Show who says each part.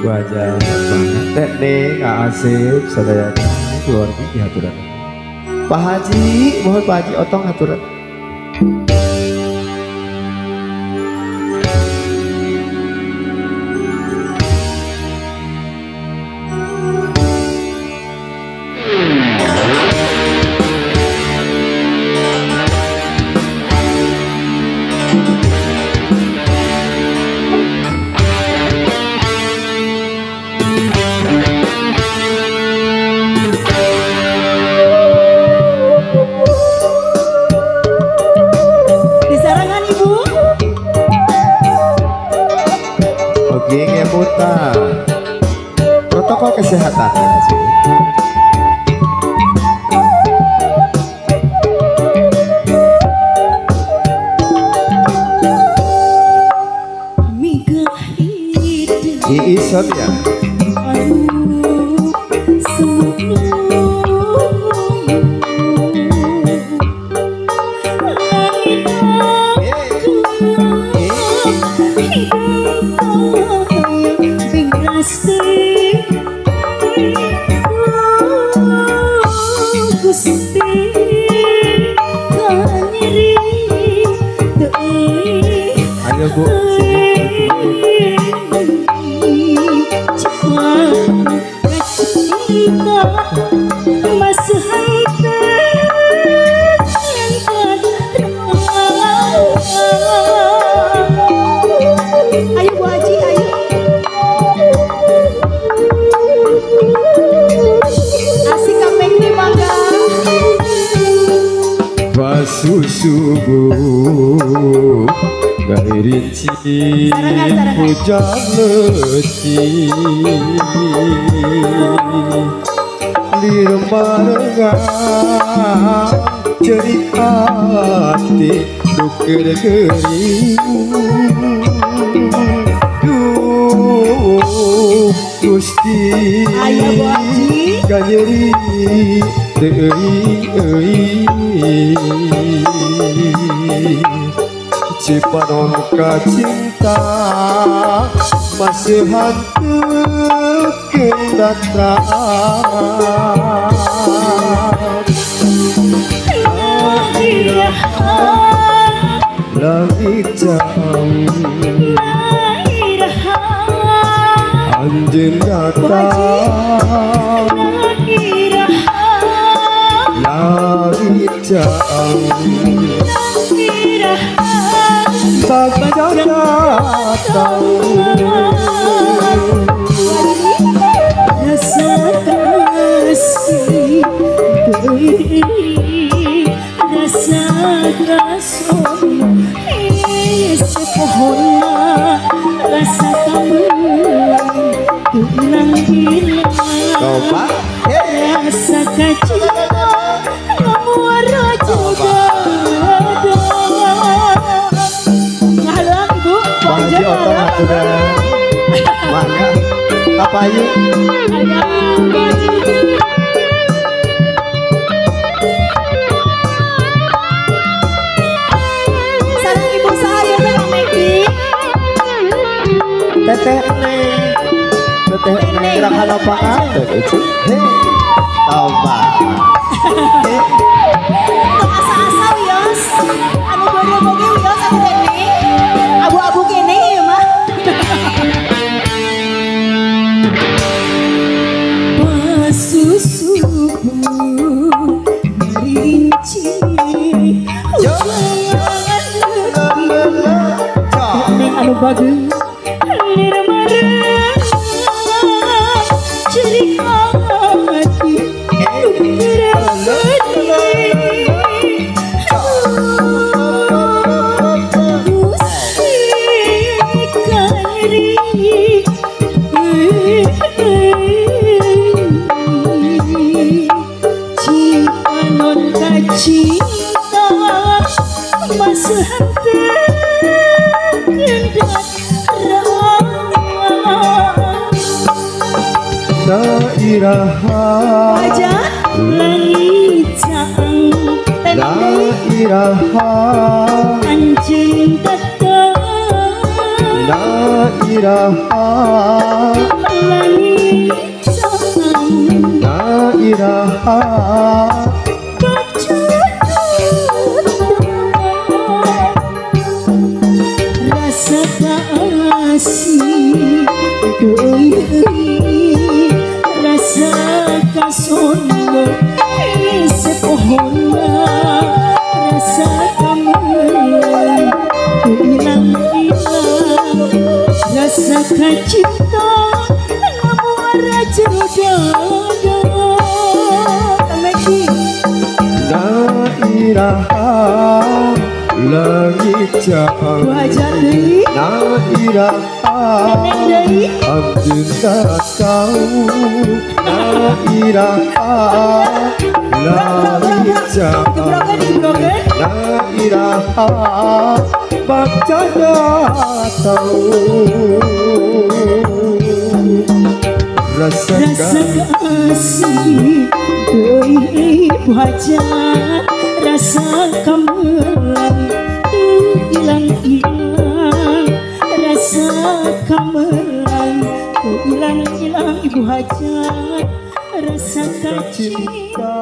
Speaker 1: Wajah banget Teh asif sadaya keluarga di haturan Pak Haji mohon Pak Haji otong haturan protokol kesehatan Iisot ya ayo Bu subuh gak rinci hujan letih di remah jadi hati duker kering Gusti gak nyeri Cipanon cinta masih hantu kedatangan langit jauh anjing datang langit jauh saja datang
Speaker 2: rasa kasih rasa kasih sepohonnya rasa kamu tulang hilang rasa kacau muara juga
Speaker 1: mangga apa yuk
Speaker 2: sarang ibu saya Kang Meki
Speaker 1: teteh rakan apaan tahu Pak
Speaker 2: asa-asa wios anu bodoh-bodoh wios anu kene abu-abu kene ya mah subuh rinci neng anu bagus cerik hati cinta masih hantu
Speaker 1: daerah
Speaker 2: wajah langit jauh
Speaker 1: daerah
Speaker 2: anjing tetap
Speaker 1: La ilaha
Speaker 2: langit sang
Speaker 1: La ilaha
Speaker 2: rasa kasih rasa kasono sepohona rasa kamelan hilang-hilang rasa kacinta namuara jerodada tameki
Speaker 1: La ilaha langit jauh
Speaker 2: wajar deui
Speaker 1: La ilaha
Speaker 2: neneng deui
Speaker 1: abdina kau La ilaha langit jauh
Speaker 2: dibrogen
Speaker 1: La ilaha bacanya tahu rasa
Speaker 2: rasa kasih deui wajah rasa kamelan hilang-hilang rasa kamelan hilang-hilang ibu hajat rasa kacinta